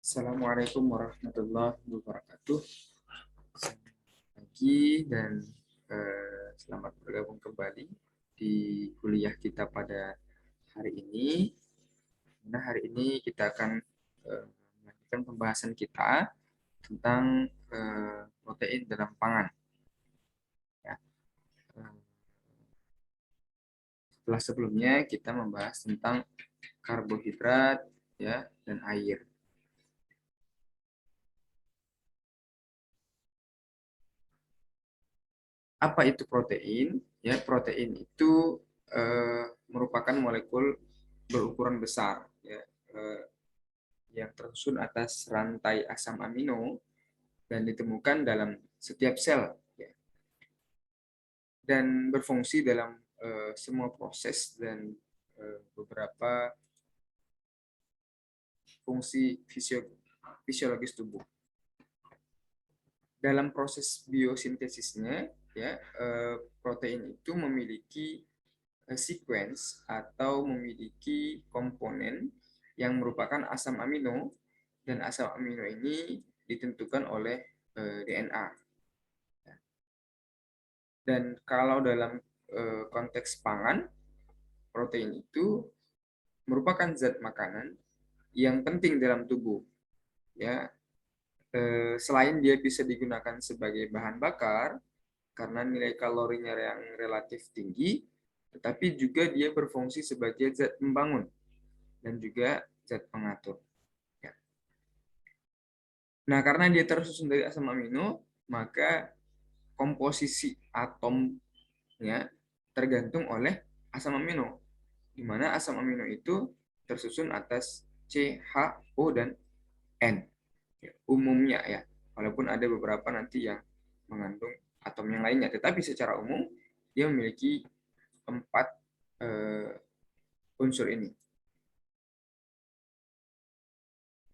Assalamualaikum warahmatullahi wabarakatuh. Selamat pagi dan selamat bergabung kembali di kuliah kita pada hari ini. Nah, hari ini kita akan melanjutkan pembahasan kita tentang protein dalam pangan. Ya. Eh, Setelah sebelumnya kita membahas tentang karbohidrat, ya, dan air. Apa itu protein? Ya, protein itu merupakan molekul berukuran besar, ya, eh, yang tersusun atas rantai asam amino dan ditemukan dalam setiap sel, ya, dan berfungsi dalam semua proses dan beberapa fungsi fisiologis tubuh. Dalam proses biosintesisnya, ya, protein itu memiliki sequence atau memiliki komponen yang merupakan asam amino, dan asam amino ini ditentukan oleh DNA. Dan kalau dalam konteks pangan, protein itu merupakan zat makanan yang penting dalam tubuh. Ya, selain dia bisa digunakan sebagai bahan bakar karena nilai kalorinya yang relatif tinggi, tetapi juga dia berfungsi sebagai zat pembangun dan juga zat pengatur. Ya. Nah, karena dia tersusun dari asam amino, maka komposisi atomnya tergantung oleh asam amino, di mana asam amino itu tersusun atas C, H, O, dan N. Ya, umumnya, ya, walaupun ada beberapa nanti yang mengandung atom yang lainnya, tetapi secara umum dia memiliki 4 unsur ini.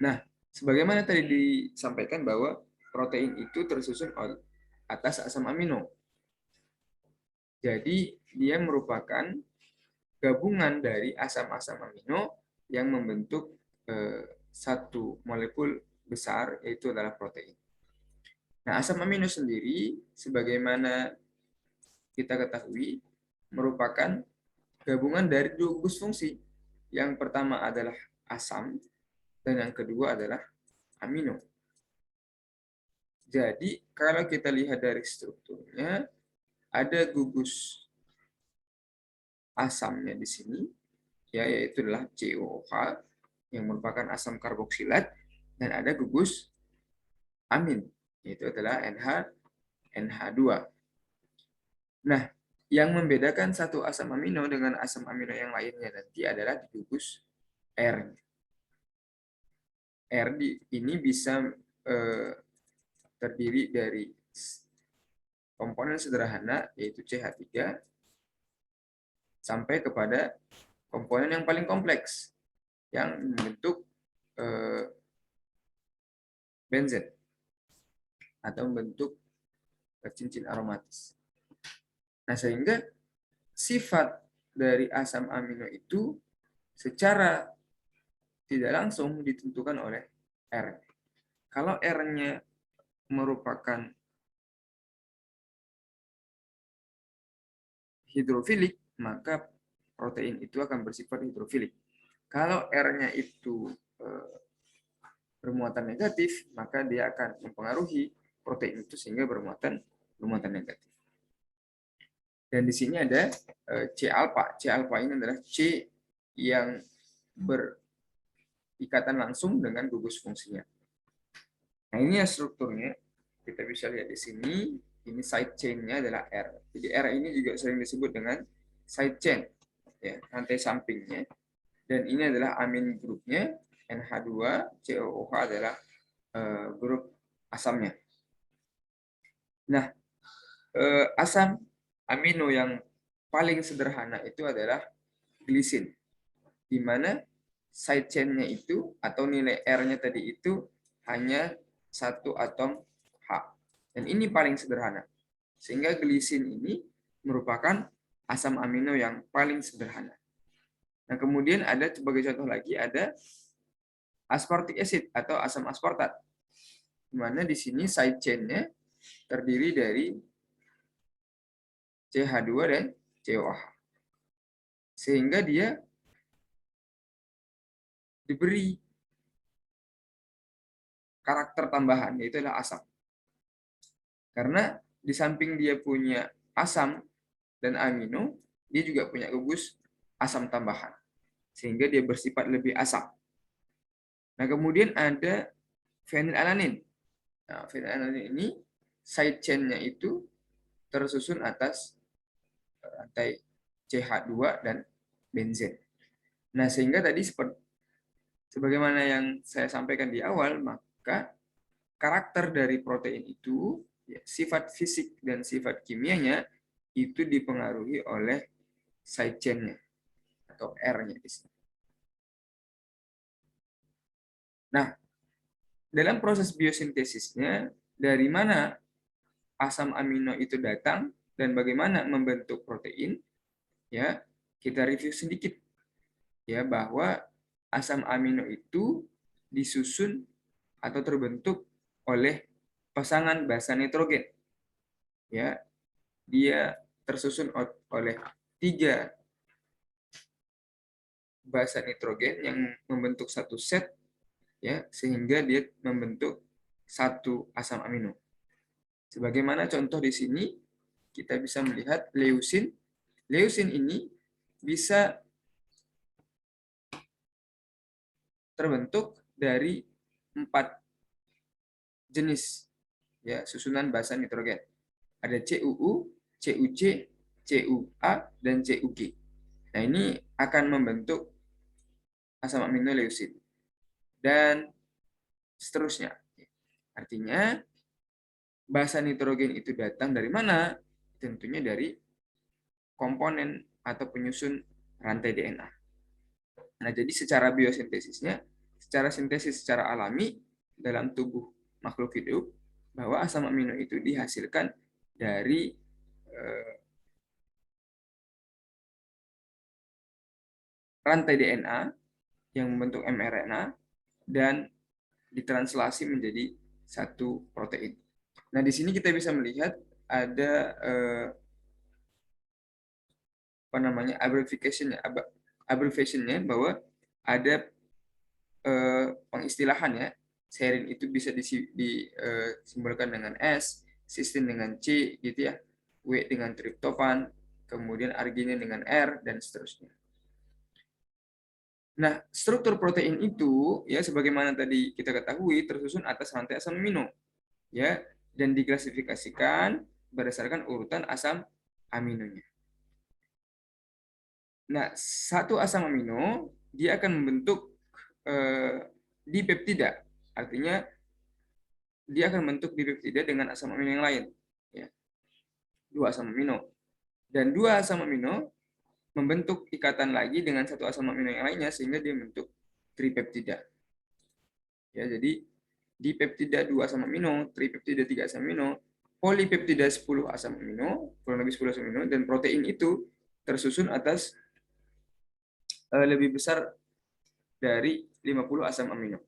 Nah, sebagaimana tadi disampaikan bahwa protein itu tersusun atas asam amino. Jadi, dia merupakan gabungan dari asam-asam amino yang membentuk satu molekul besar, yaitu adalah protein. Nah, asam amino sendiri, sebagaimana kita ketahui, merupakan gabungan dari dua gugus fungsi. Yang pertama adalah asam, dan yang kedua adalah amino. Jadi, kalau kita lihat dari strukturnya, ada gugus asamnya di sini, ya, yaitu adalah COOH yang merupakan asam karboksilat, dan ada gugus amin, yaitu adalah NH2. Nah, yang membedakan satu asam amino dengan asam amino yang lainnya nanti adalah di gugus R. R ini bisa terdiri dari komponen sederhana, yaitu CH3, sampai kepada komponen yang paling kompleks, yang membentuk benzen atau membentuk cincin aromatis. Nah, sehingga sifat dari asam amino itu secara tidak langsung ditentukan oleh R. Kalau R-nya merupakan hidrofilik, maka protein itu akan bersifat hidrofilik. Kalau R-nya itu bermuatan negatif, maka dia akan mempengaruhi protein itu sehingga bermuatan negatif. Dan di sini ada C alpha. C alpha ini adalah C yang berikatan langsung dengan gugus fungsinya. Nah, ini ya strukturnya. Kita bisa lihat di sini. Ini side chain-nya adalah R. Jadi R ini juga sering disebut dengan side chain, ya, rantai sampingnya. Dan ini adalah amin grupnya. NH2, COOH adalah grup asamnya. Nah, asam amino yang paling sederhana itu adalah glisin, di mana side chain-nya itu atau nilai R-nya tadi itu hanya satu atom H. Dan ini paling sederhana. Sehingga glisin ini merupakan asam amino yang paling sederhana. Nah, kemudian ada sebagai contoh lagi ada aspartic acid atau asam aspartat. Di mana di sini side chain-nya terdiri dari CH2 dan COH. Sehingga dia diberi karakter tambahan, yaitu adalah asam. Karena di samping dia punya asam dan amino, dia juga punya gugus asam tambahan. Sehingga dia bersifat lebih asam. Nah, kemudian ada fenilalanin. Nah, fenilalanin ini side chain-nya itu tersusun atas rantai CH2 dan benzen. Nah, sehingga tadi sebagaimana yang saya sampaikan di awal, maka karakter dari protein itu, ya, sifat fisik dan sifat kimianya itu dipengaruhi oleh side chain-nya atau R-nya di sini. Nah, dalam proses biosintesisnya, dari mana asam amino itu datang dan bagaimana membentuk protein, ya, kita review sedikit, ya, bahwa asam amino itu disusun atau terbentuk oleh pasangan basa nitrogen, ya, dia tersusun oleh 3 basa nitrogen yang membentuk satu set, ya, sehingga dia membentuk satu asam amino. Sebagaimana contoh di sini, kita bisa melihat leusin. Leusin ini bisa terbentuk dari 4 jenis, ya, susunan basa nitrogen. Ada CuU, CuC, CuA, dan CuG. Nah, ini akan membentuk asam amino leusin. Dan seterusnya. Artinya, basa nitrogen itu datang dari mana? Tentunya dari komponen atau penyusun rantai DNA. Nah, jadi secara biosintesisnya, secara sintesis secara alami dalam tubuh makhluk hidup, bahwa asam amino itu dihasilkan dari rantai DNA yang membentuk mRNA dan ditranslasi menjadi satu protein. Nah, di sini kita bisa melihat ada apa namanya abbreviation-nya, bahwa ada pengistilahannya. Serine itu bisa disimbolkan dengan S, cysteine dengan C, gitu ya, W dengan triptofan, kemudian arginin dengan R, dan seterusnya. Nah, struktur protein itu, ya, sebagaimana tadi kita ketahui, tersusun atas rantai asam amino, ya, dan diklasifikasikan berdasarkan urutan asam aminonya. Nah, satu asam amino dia akan membentuk dipeptida. Artinya dia akan membentuk dipeptida dengan asam amino yang lain, ya. 2 asam amino. Dan 2 asam amino membentuk ikatan lagi dengan satu asam amino yang lainnya sehingga dia membentuk tripeptida. Ya, jadi dipeptida 2 asam amino, tripeptida 3 asam amino, polipeptida 10 asam amino, kurang lebih 10 asam amino, dan protein itu tersusun atas lebih besar dari 50 asam amino.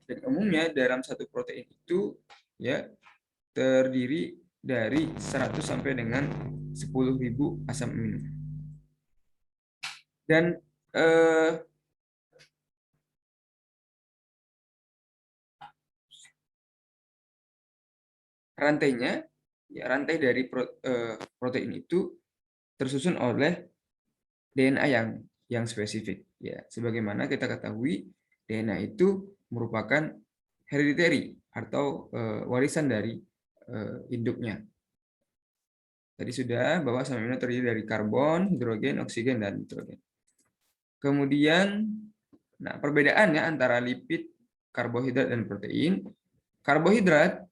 Dan umumnya dalam satu protein itu, ya, terdiri dari 100 sampai dengan 10.000 asam amino. Dan rantainya, ya, rantai dari protein itu tersusun oleh DNA yang spesifik, ya. Sebagaimana kita ketahui, DNA itu merupakan hereditary atau warisan dari induknya. Tadi sudah bahwa asam amino terdiri dari karbon, hidrogen, oksigen, dan nitrogen. Kemudian, nah, perbedaannya antara lipid, karbohidrat, dan protein. Karbohidrat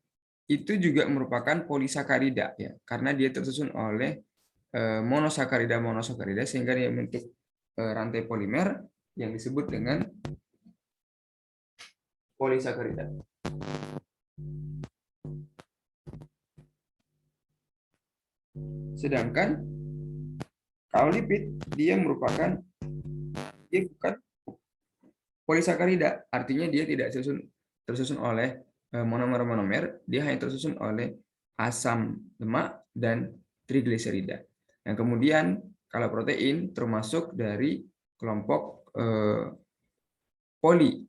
itu juga merupakan polisakarida, ya, karena dia tersusun oleh monosakarida sehingga dia membentuk rantai polimer yang disebut dengan polisakarida. Sedangkan kalau lipid dia bukan Polisakarida artinya dia tidak tersusun oleh monomer-monomer, dia hanya tersusun oleh asam lemak dan trigliserida. Yang kemudian kalau protein termasuk dari kelompok poli,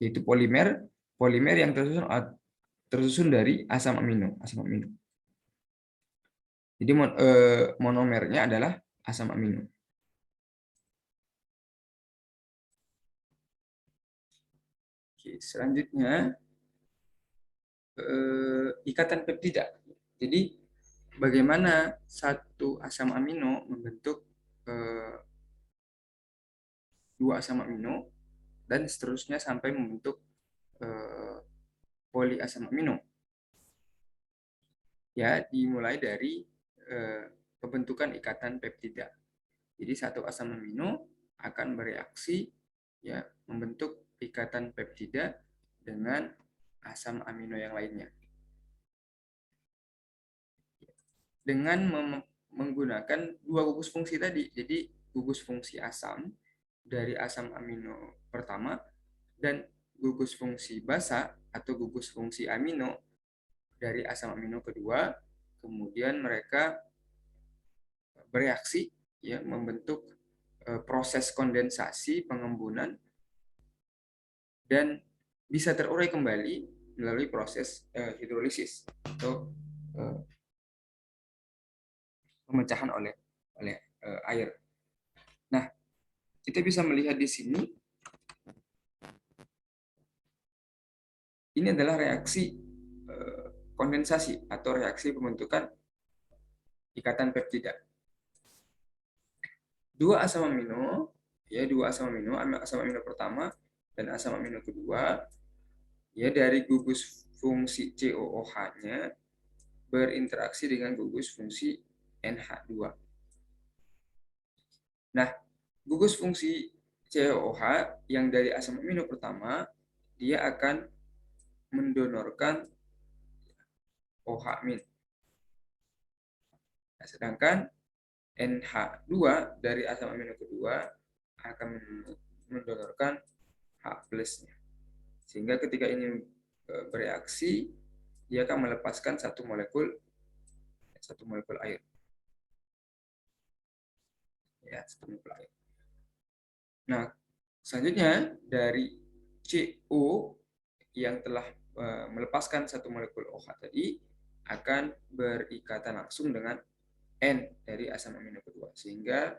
yaitu polimer yang tersusun dari asam amino. Jadi monomernya adalah asam amino. Oke, selanjutnya ikatan peptida. Jadi bagaimana satu asam amino membentuk dua asam amino dan seterusnya sampai membentuk poli asam amino. Ya, dimulai dari pembentukan ikatan peptida. Jadi satu asam amino akan bereaksi ya membentuk ikatan peptida dengan asam amino yang lainnya. Dengan menggunakan dua gugus fungsi tadi. Jadi gugus fungsi asam dari asam amino pertama dan gugus fungsi basa atau gugus fungsi amino dari asam amino kedua, kemudian mereka bereaksi ya membentuk proses kondensasi pengembunan dan bisa terurai kembali melalui proses hidrolisis atau pemecahan oleh air. Nah, kita bisa melihat di sini ini adalah reaksi kondensasi atau reaksi pembentukan ikatan peptida. Dua asam amino, ya dua asam amino pertama dan asam amino kedua, ya dari gugus fungsi COOH-nya berinteraksi dengan gugus fungsi NH2. Nah, gugus fungsi COOH yang dari asam amino pertama, dia akan mendonorkan OH-. Nah, sedangkan NH2 dari asam amino kedua akan mendonorkan H+-nya. Sehingga ketika ini bereaksi, dia akan melepaskan satu molekul air. Ya, satu molekul air. Nah, selanjutnya dari CO yang telah melepaskan satu molekul OH tadi akan berikatan langsung dengan N dari asam amino kedua. Sehingga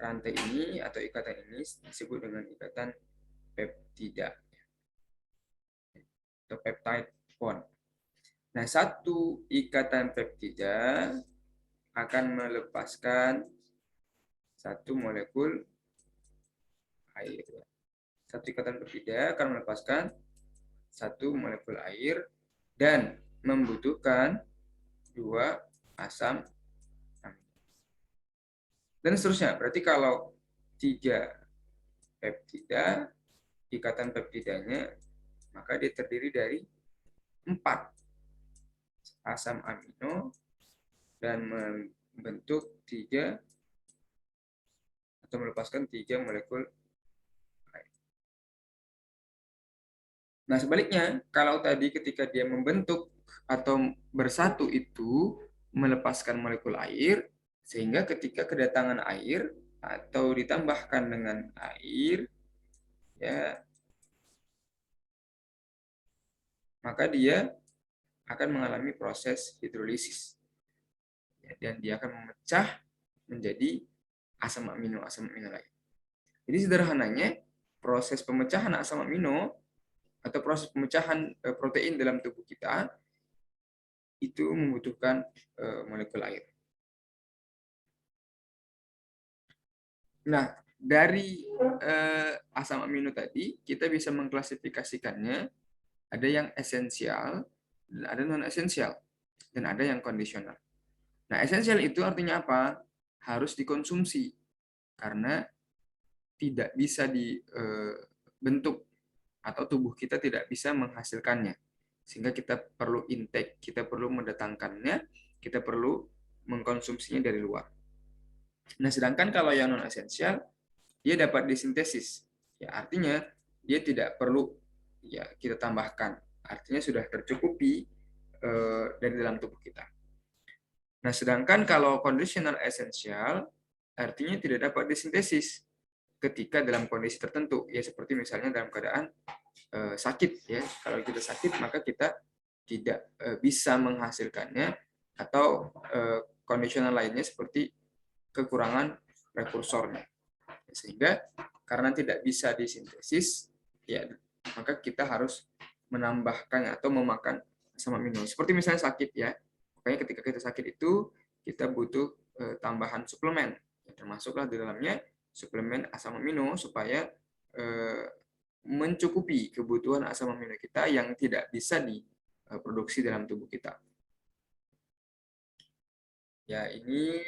rantai ini atau ikatan ini disebut dengan ikatan peptida atau peptide bond. Nah, satu ikatan peptida akan melepaskan satu molekul air. Satu ikatan peptida akan melepaskan satu molekul air dan membutuhkan dua asam amino. Dan seterusnya. Berarti kalau 3 peptida, ikatan peptidanya, maka dia terdiri dari 4 asam amino dan membentuk 3 atau melepaskan 3 molekul air. Nah, sebaliknya, kalau tadi ketika dia membentuk atau bersatu itu melepaskan molekul air, sehingga ketika kedatangan air atau ditambahkan dengan air, ya, maka dia akan mengalami proses hidrolisis. Dan dia akan memecah menjadi asam amino lain. Jadi sederhananya, proses pemecahan asam amino atau proses pemecahan protein dalam tubuh kita itu membutuhkan molekul air. Nah, dari asam amino tadi kita bisa mengklasifikasikannya, ada yang esensial, ada non esensial, dan ada yang kondisional. Nah, esensial itu artinya apa? Harus dikonsumsi karena tidak bisa dibentuk atau tubuh kita tidak bisa menghasilkannya. Sehingga kita perlu intake, kita perlu mendatangkannya, kita perlu mengkonsumsinya dari luar. Nah, sedangkan kalau yang non esensial dia dapat disintesis. Ya, artinya dia tidak perlu ya kita tambahkan. Artinya sudah tercukupi dari dalam tubuh kita. Nah, sedangkan kalau conditional essential artinya tidak dapat disintesis ketika dalam kondisi tertentu, ya seperti misalnya dalam keadaan sakit ya. Kalau kita sakit maka kita tidak bisa menghasilkannya, atau kondisional lainnya seperti kekurangan prekursornya. Sehingga karena tidak bisa disintesis, ya maka kita harus menambahkan atau memakan asam amino. Seperti misalnya sakit ya. Makanya ketika kita sakit itu kita butuh tambahan suplemen. Ya, termasuklah di dalamnya suplemen asam amino supaya mencukupi kebutuhan asam amino kita yang tidak bisa diproduksi dalam tubuh kita. Ya, ini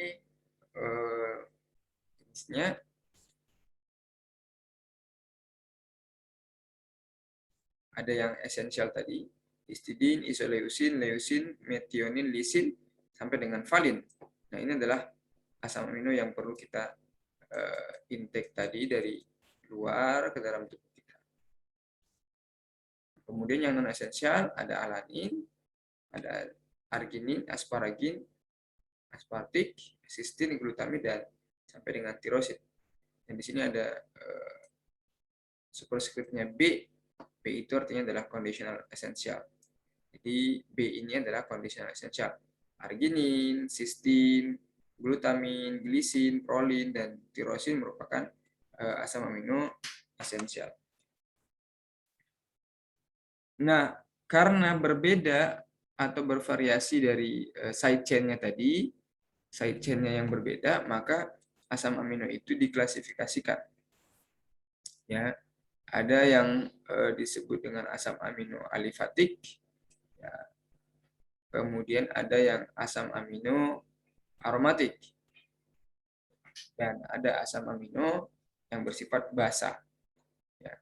jenisnya. Ada yang esensial tadi, histidin, isoleusin, leusin, metionin, lisin, sampai dengan valin. Nah, ini adalah asam amino yang perlu kita intake tadi dari luar ke dalam tubuh kita. Kemudian yang non esensial ada alanin, ada arginin, asparagin, aspartik, sistin, glutamid, dan sampai dengan tirosin. Dan di sini ada superscriptnya B. B itu artinya adalah conditional essential. Jadi B ini adalah conditional essential. Arginin, sistin, glutamin, glisin, prolin, dan tirosin merupakan asam amino esensial. Nah, karena berbeda atau bervariasi dari side chain-nya tadi, side chain-nya yang berbeda, maka asam amino itu diklasifikasikan. Ya, ada yang disebut dengan asam amino alifatik, ya. Kemudian ada yang asam amino aromatik, dan ada asam amino yang bersifat basa. Ya.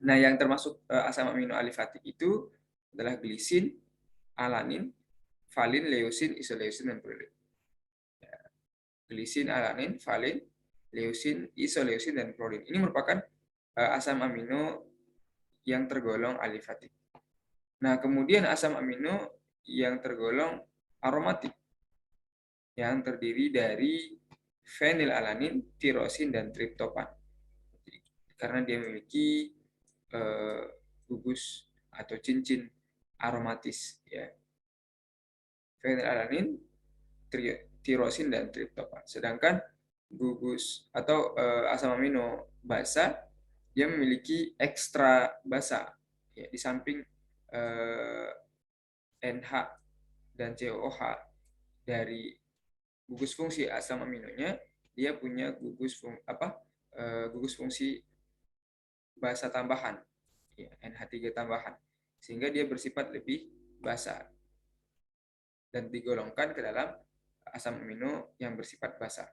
Nah, yang termasuk asam amino alifatik itu adalah glisin, alanin, valin, leusin, isoleusin, dan prolin. Ya. Glisin, alanin, valin, leusin, isoleusin, dan prolin. Ini merupakan asam amino yang tergolong alifatik. Nah, kemudian asam amino yang tergolong aromatik, yang terdiri dari fenilalanin, tirosin, dan triptopan. Karena dia memiliki gugus atau cincin aromatis, ya. Fenilalanin, tirosin, dan triptopan. Sedangkan gugus atau asam amino basa dia memiliki ekstra basa, ya, di samping NH dan COOH dari gugus fungsi asam aminonya, dia punya gugus fungsi basa tambahan, ya, NH3 tambahan, sehingga dia bersifat lebih basa dan digolongkan ke dalam asam amino yang bersifat basa.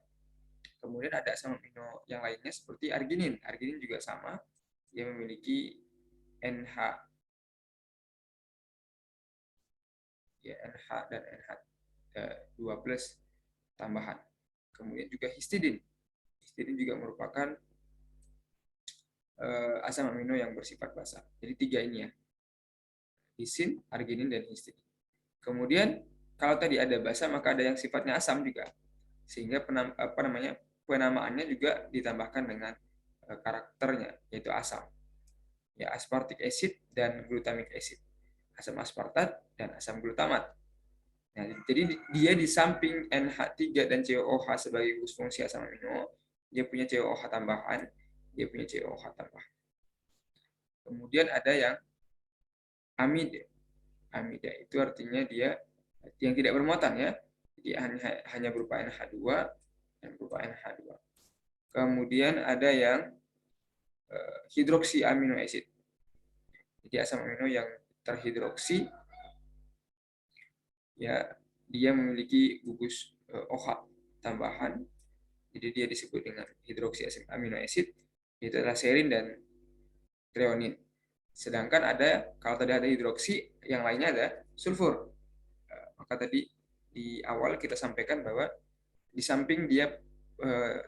Kemudian ada asam amino yang lainnya seperti arginin. Arginin juga sama, dia memiliki NH, ya, NH dan NH2 plus tambahan. Kemudian juga histidin. Histidin juga merupakan asam amino yang bersifat basa. Jadi tiga ini ya, lisin, arginin, dan histidin. Kemudian kalau tadi ada basa maka ada yang sifatnya asam juga, sehingga penamaannya juga ditambahkan dengan karakternya, yaitu asam. Ya, aspartic acid dan glutamic acid, asam aspartat dan asam glutamat. Nah, jadi dia di samping NH3 dan COOH sebagai gugus fungsi asam amino, dia punya COOH tambahan, dia punya COOH tambahan. Kemudian ada yang amida. Amida itu artinya dia yang tidak bermuatan, ya. Jadi hanya berupa NH2 dan berupa NH2. Kemudian ada yang hidroksi amino acid. Jadi asam amino yang terhidroksi, ya, dia memiliki gugus OH tambahan. Jadi dia disebut dengan hidroksi amino acid, itu adalah serin dan treonin. Sedangkan kalau tadi ada hidroksi, yang lainnya ada sulfur. Maka tadi di awal kita sampaikan bahwa di samping dia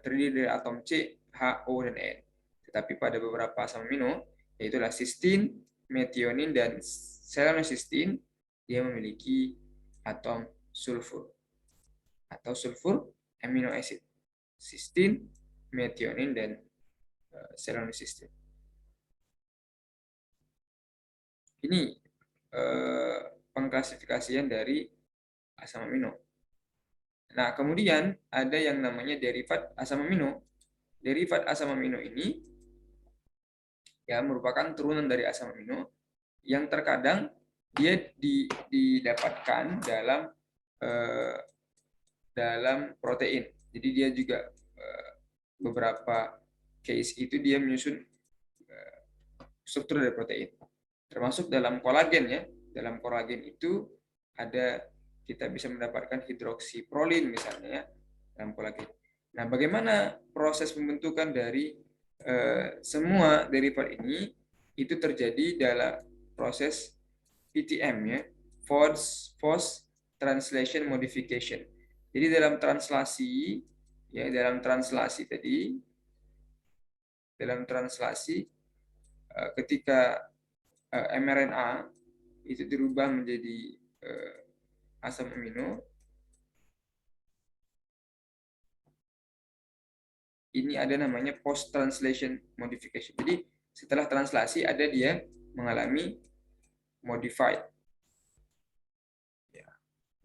terdiri dari atom C, H, O, dan N. Tetapi pada beberapa asam amino, yaitu cysteine, methionine, dan selenocysteine, dia memiliki atom sulfur atau sulfur amino acid. Cysteine, methionine, dan selenocysteine. Ini pengklasifikasian dari asam amino. Nah, kemudian ada yang namanya derivat asam amino. Derivat asam amino ini ya merupakan turunan dari asam amino yang terkadang dia didapatkan eh, dalam protein. Jadi dia juga beberapa case itu dia menyusun struktur dari protein. Termasuk dalam kolagen ya. Dalam kolagen itu ada kita bisa mendapatkan hidroksiprolin misalnya ya dalam kolagen. Nah, bagaimana proses pembentukan dari semua derivat ini itu terjadi dalam proses PTM ya, Post Translation Modification. Jadi dalam translasi ya, dalam translasi ketika mRNA itu dirubah menjadi asam amino, ini ada namanya post translation modification. Jadi setelah translasi ada dia mengalami modified, ya,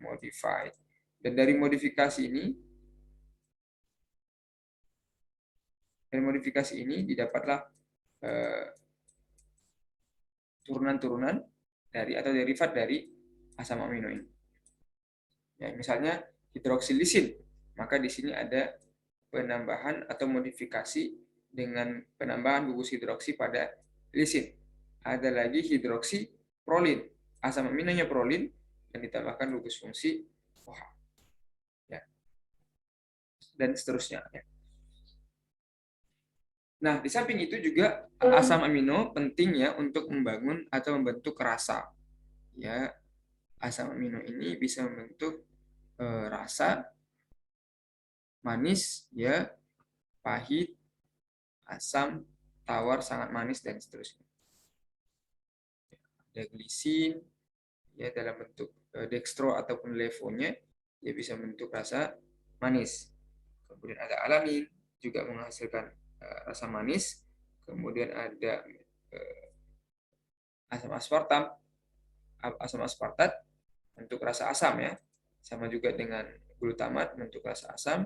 modified. Dan dari modifikasi ini didapatlah turunan-turunan dari atau derivat dari asam amino ini. Ya, misalnya hidroksilisin, maka di sini ada penambahan atau modifikasi dengan penambahan gugus hidroksi pada lisin. Ada lagi hidroksiprolin, asam aminonya prolin dan ditambahkan gugus fungsi OH. Ya. Dan seterusnya. Ya. Nah, di samping itu juga asam amino penting ya untuk membangun atau membentuk rasa. Ya, asam amino ini bisa membentuk rasa manis, ya, pahit, asam, tawar, sangat manis, dan seterusnya. Ada glisin, ya dalam bentuk dextro ataupun levonya, dia bisa membentuk rasa manis. Kemudian ada alamin, juga menghasilkan rasa manis. Kemudian ada asam aspartat untuk rasa asam ya, sama juga dengan glutamat untuk rasa asam.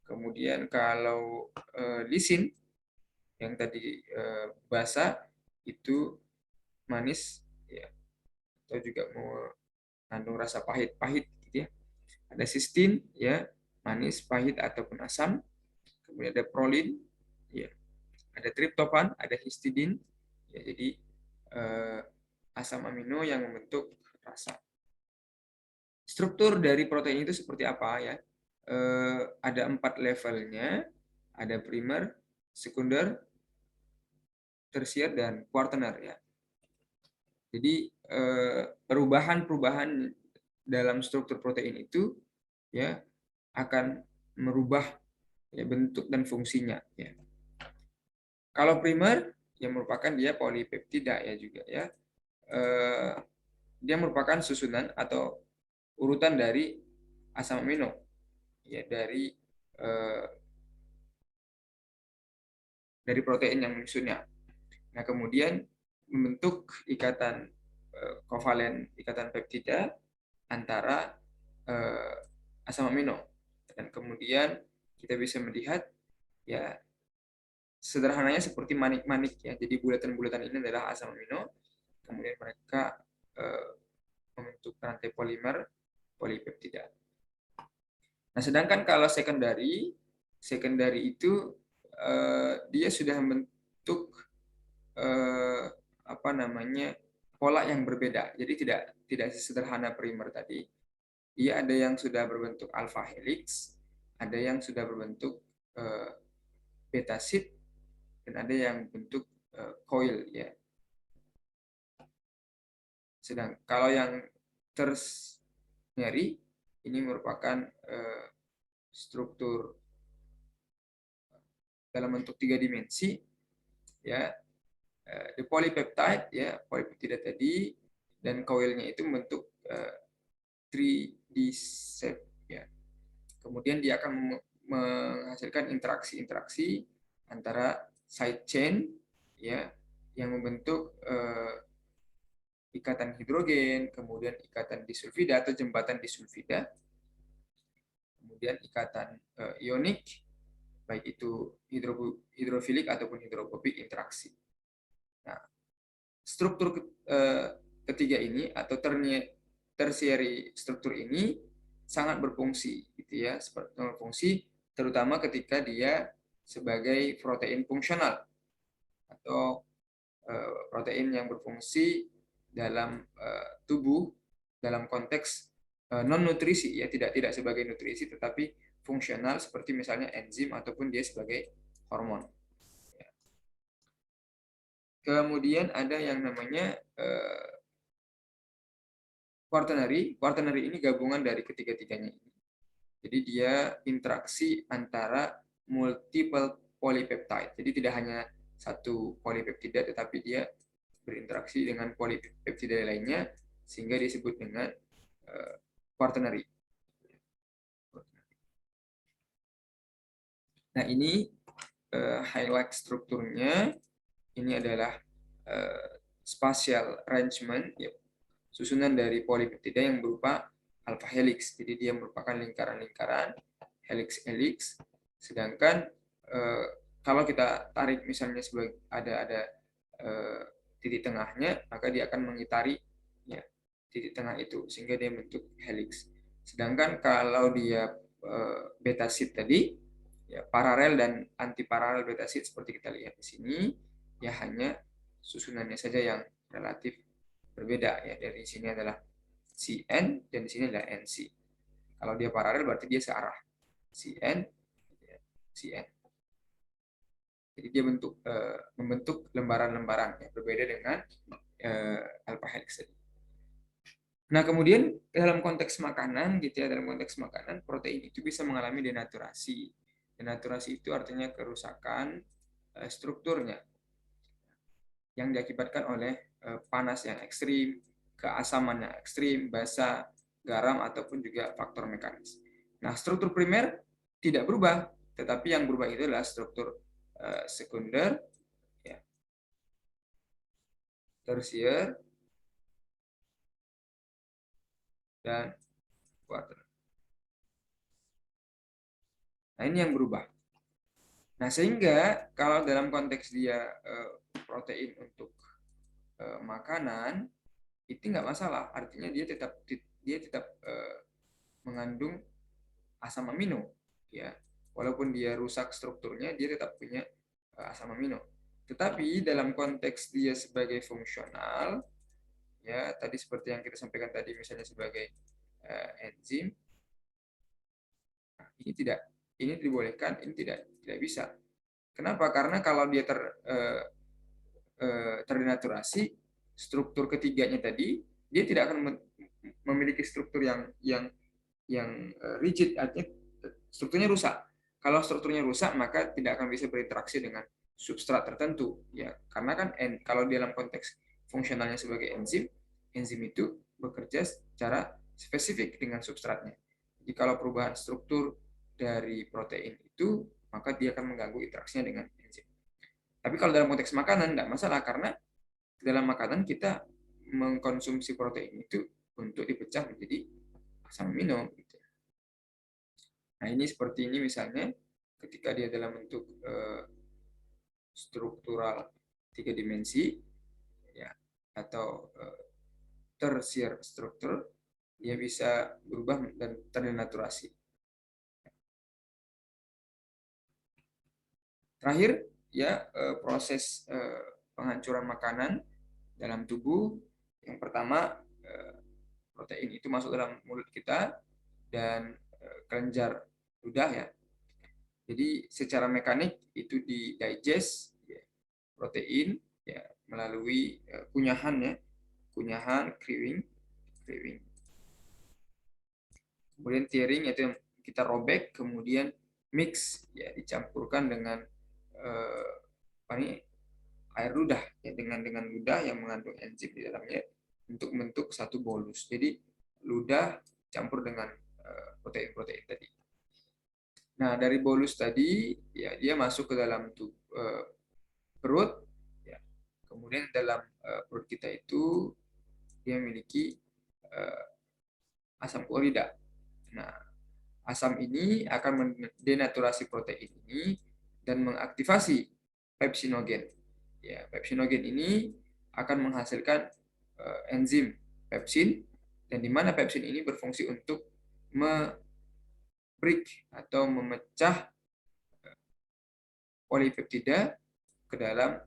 Kemudian kalau lisin yang tadi basa itu manis ya, atau juga mengandung rasa pahit gitu ya. Ada sistin ya, manis, pahit ataupun asam. Kemudian ada prolin ya, ada triptofan, ada histidin ya, jadi asam amino yang membentuk rasa. Struktur dari protein itu seperti apa ya? Ada 4 levelnya, ada primer, sekunder, tersier, dan kuartener ya. Jadi perubahan-perubahan dalam struktur protein itu ya akan merubah ya, bentuk dan fungsinya ya. Kalau primer yang merupakan dia polipeptida ya juga ya. Dia merupakan susunan atau urutan dari asam amino ya dari protein yang menyusunnya. Nah, kemudian membentuk ikatan kovalen, ikatan peptida antara asam amino. Dan kemudian kita bisa melihat ya sederhananya seperti manik-manik ya. Jadi bulatan-bulatan ini adalah asam amino. Kemudian mereka membentuk rantai polimer polipeptida. Nah, sedangkan kalau secondary itu dia sudah membentuk apa namanya pola yang berbeda. Jadi tidak sesederhana primer tadi. Dia ada yang sudah berbentuk alpha helix, ada yang sudah berbentuk beta sheet, dan ada yang bentuk coil ya. Sedang kalau yang tertiary ini merupakan struktur dalam bentuk 3 dimensi, ya, the polypeptide, ya, polipeptida tadi, dan koilnya itu membentuk 3D shape, ya. Kemudian dia akan menghasilkan interaksi-interaksi antara side chain, ya, yang membentuk ikatan hidrogen, kemudian ikatan disulfida atau jembatan disulfida, kemudian ikatan ionik, baik itu hidrofilik ataupun hidrofobik interaksi. Nah, struktur ketiga ini atau tertiary struktur ini sangat berfungsi, gitu ya, berfungsi terutama ketika dia sebagai protein fungsional atau protein yang berfungsi dalam tubuh dalam konteks non nutrisi, ya, tidak sebagai nutrisi tetapi fungsional seperti misalnya enzim ataupun dia sebagai hormon. Kemudian ada yang namanya quaternary. Quaternary ini gabungan dari ketiga-tiganya ini. Jadi dia interaksi antara multiple polypeptide. Jadi tidak hanya satu polipeptida, tetapi dia berinteraksi dengan polipeptida lainnya sehingga disebut dengan quaternary. Nah, ini highlight strukturnya. Ini adalah spatial arrangement, ya, susunan dari polipeptida yang berupa alpha helix. Jadi dia merupakan lingkaran-lingkaran helix-helix. Sedangkan kalau kita tarik misalnya sebagai ada titik tengahnya, maka dia akan mengitari, ya, titik tengah itu sehingga dia bentuk helix. Sedangkan kalau dia beta sheet tadi, ya, paralel dan antiparalel beta sheet seperti kita lihat di sini, ya, hanya susunannya saja yang relatif berbeda, ya. Dari sini adalah CN dan di sini adalah NC. Kalau dia paralel berarti dia searah, CN, CN. Jadi dia membentuk lembaran-lembaran yang berbeda dengan alpha helix. Nah, kemudian dalam konteks makanan, gitu ya, dalam konteks makanan protein itu bisa mengalami denaturasi. Denaturasi itu artinya kerusakan strukturnya yang diakibatkan oleh panas yang ekstrim, keasaman yang ekstrim, basa, garam, ataupun juga faktor mekanis. Nah, struktur primer tidak berubah, tetapi yang berubah itu adalah struktur sekunder, ya, tersier, dan kuarter. Nah, ini yang berubah. Nah, sehingga kalau dalam konteks dia protein untuk makanan, itu nggak masalah. Artinya dia tetap mengandung asam amino, ya. Walaupun dia rusak strukturnya, dia tetap punya asam amino. Tetapi dalam konteks dia sebagai fungsional, ya, tadi seperti yang kita sampaikan tadi, misalnya sebagai enzim, nah, ini dibolehkan, ini tidak bisa. Kenapa? Karena kalau dia terdenaturasi, struktur ketiganya tadi, dia tidak akan memiliki struktur yang rigid, artinya strukturnya rusak. Kalau strukturnya rusak, maka tidak akan bisa berinteraksi dengan substrat tertentu, ya. Karena kan kalau dalam konteks fungsionalnya sebagai enzim, enzim itu bekerja secara spesifik dengan substratnya. Jadi kalau perubahan struktur dari protein itu, maka dia akan mengganggu interaksinya dengan enzim. Tapi kalau dalam konteks makanan tidak masalah, karena dalam makanan kita mengkonsumsi protein itu untuk dipecah menjadi asam amino, gitu. Nah, ini seperti ini misalnya ketika dia dalam bentuk struktural 3 dimensi, ya, atau tersier struktur, dia bisa berubah dan terdenaturasi. Terakhir, ya, proses penghancuran makanan dalam tubuh. Yang pertama, protein itu masuk dalam mulut kita dan kelenjar ludah, ya. Jadi secara mekanik itu di digest, ya, protein, ya, melalui kunyahan, ya, kunyahan, kriwing. Kemudian tearing, yaitu yang kita robek, kemudian mix, ya, dicampurkan dengan ini air ludah ya, dengan ludah yang mengandung enzim di dalamnya untuk membentuk satu bolus. Jadi ludah campur dengan protein-protein tadi. Nah, dari bolus tadi ya dia masuk ke dalam perut ya. Kemudian dalam perut kita itu dia memiliki asam klorida. Nah, asam ini akan mendenaturasi protein ini dan mengaktifasi pepsinogen. Ya, pepsinogen ini akan menghasilkan enzim pepsin, dan di mana pepsin ini berfungsi untuk break atau memecah polipeptida ke dalam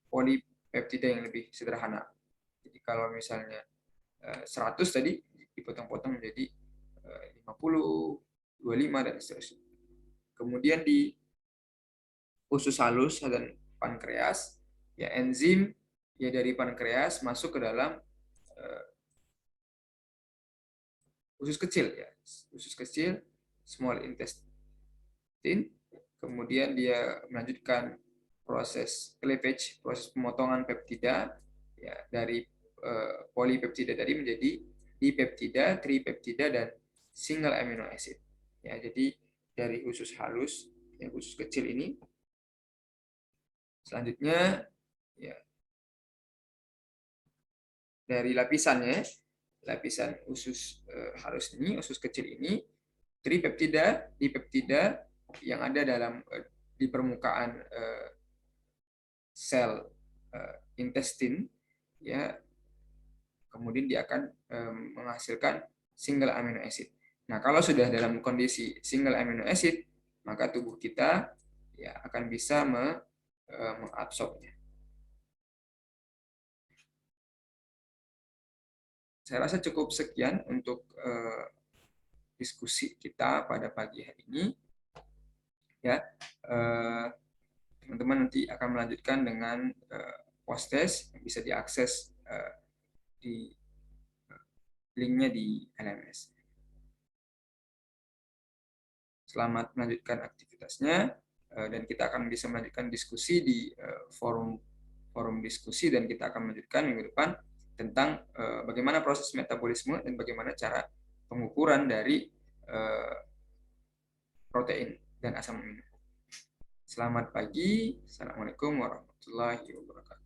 polipeptida yang lebih sederhana. Jadi kalau misalnya 100 tadi dipotong-potong menjadi 50, 25 dan seterusnya. Kemudian di usus halus dan pankreas, ya enzim ya dari pankreas masuk ke dalam usus kecil ya, usus kecil, small intestine. Kemudian dia melanjutkan proses cleavage, proses pemotongan peptida ya dari polipeptida tadi menjadi dipeptida, tripeptida dan single amino acid. Ya, jadi dari usus halus, ya, usus kecil ini, selanjutnya ya dari lapisannya, lapisan usus halus ini, usus kecil ini, tripeptida, dipeptida yang ada dalam di permukaan sel intestin, ya, kemudian dia akan menghasilkan single amino acid. Nah, kalau sudah dalam kondisi single amino acid, maka tubuh kita ya akan bisa mengabsorbnya. Saya rasa cukup sekian untuk diskusi kita pada pagi hari ini. Ya, teman-teman nanti akan melanjutkan dengan post test yang bisa diakses di linknya di LMS. Selamat melanjutkan aktivitasnya, dan kita akan bisa melanjutkan diskusi di forum diskusi, dan kita akan melanjutkan minggu depan tentang bagaimana proses metabolisme dan bagaimana cara pengukuran dari protein dan asam amino. Selamat pagi. Assalamualaikum warahmatullahi wabarakatuh.